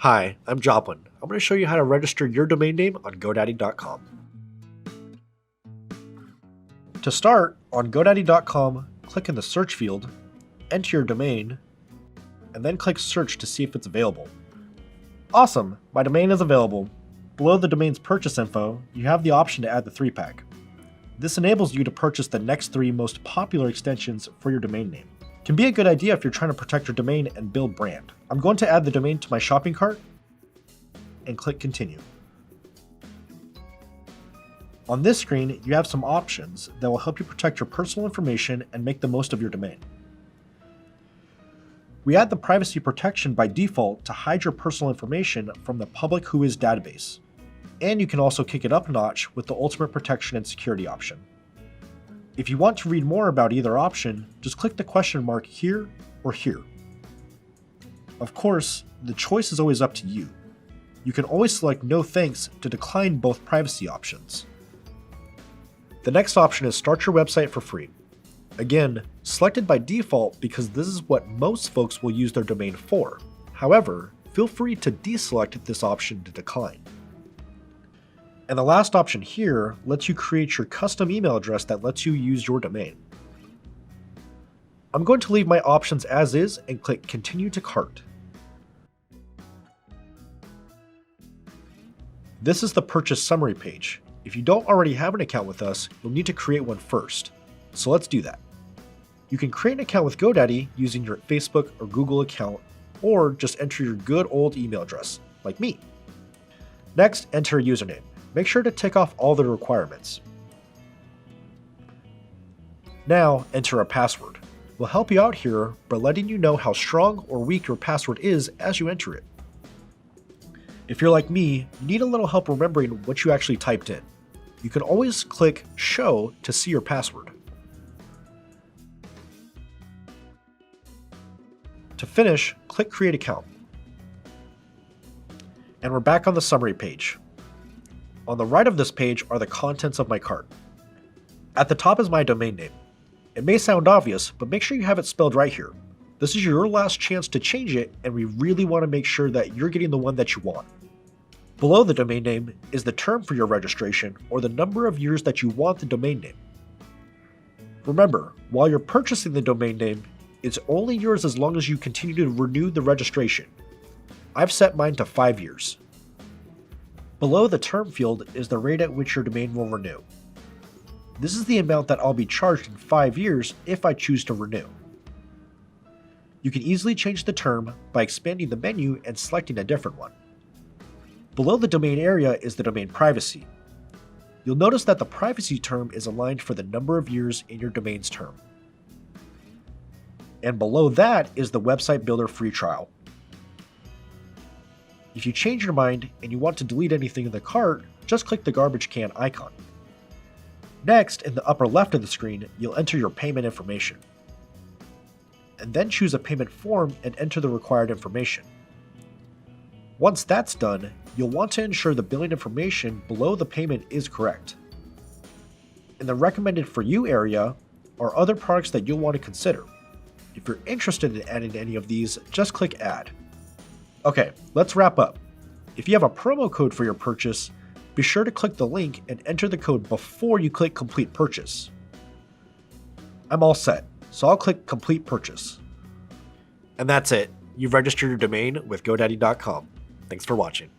Hi, I'm Joplin. I'm going to show you how to register your domain name on godaddy.com. To start, on godaddy.com, click in the search field, enter your domain, and then click search to see if it's available. Awesome, my domain is available. Below the domain's purchase info, you have the option to add the 3-pack. This enables you to purchase the next 3 most popular extensions for your domain name. Can be a good idea if you're trying to protect your domain and build brand. I'm going to add the domain to my shopping cart and click continue. On this screen, you have some options that will help you protect your personal information and make the most of your domain. We add the privacy protection by default to hide your personal information from the public whois database. And you can also kick it up a notch with the ultimate protection and security option. If you want to read more about either option, just click the question mark here or here. Of course, the choice is always up to you. You can always select no thanks to decline both privacy options. The next option is start your website for free. Again, selected by default because this is what most folks will use their domain for. However, feel free to deselect this option to decline. And the last option here lets you create your custom email address that lets you use your domain. I'm going to leave my options as is and click Continue to Cart. This is the purchase summary page. If you don't already have an account with us, you'll need to create one first. So let's do that. You can create an account with GoDaddy using your Facebook or Google account, or just enter your good old email address, like me. Next, enter a username. Make sure to tick off all the requirements. Now, enter a password. We'll help you out here by letting you know how strong or weak your password is as you enter it. If you're like me, you need a little help remembering what you actually typed in. You can always click Show to see your password. To finish, click Create Account. And we're back on the summary page. On the right of this page are the contents of my cart. At the top is my domain name. It may sound obvious, but make sure you have it spelled right here. This is your last chance to change it, and we really want to make sure that you're getting the one that you want. Below the domain name is the term for your registration or the number of years that you want the domain name. Remember, while you're purchasing the domain name, it's only yours as long as you continue to renew the registration. I've set mine to 5 years. Below the term field is the rate at which your domain will renew. This is the amount that I'll be charged in 5 years if I choose to renew. You can easily change the term by expanding the menu and selecting a different one. Below the domain area is the domain privacy. You'll notice that the privacy term is aligned for the number of years in your domain's term. And below that is the website builder free trial. If you change your mind and you want to delete anything in the cart, just click the garbage can icon. Next, in the upper left of the screen, you'll enter your payment information. And then choose a payment form and enter the required information. Once that's done, you'll want to ensure the billing information below the payment is correct. In the recommended for you area are other products that you'll want to consider. If you're interested in adding any of these, just click Add. Okay, let's wrap up. If you have a promo code for your purchase, be sure to click the link and enter the code before you click Complete Purchase. I'm all set, so I'll click Complete Purchase. And that's it. You've registered your domain with godaddy.com. Thanks for watching.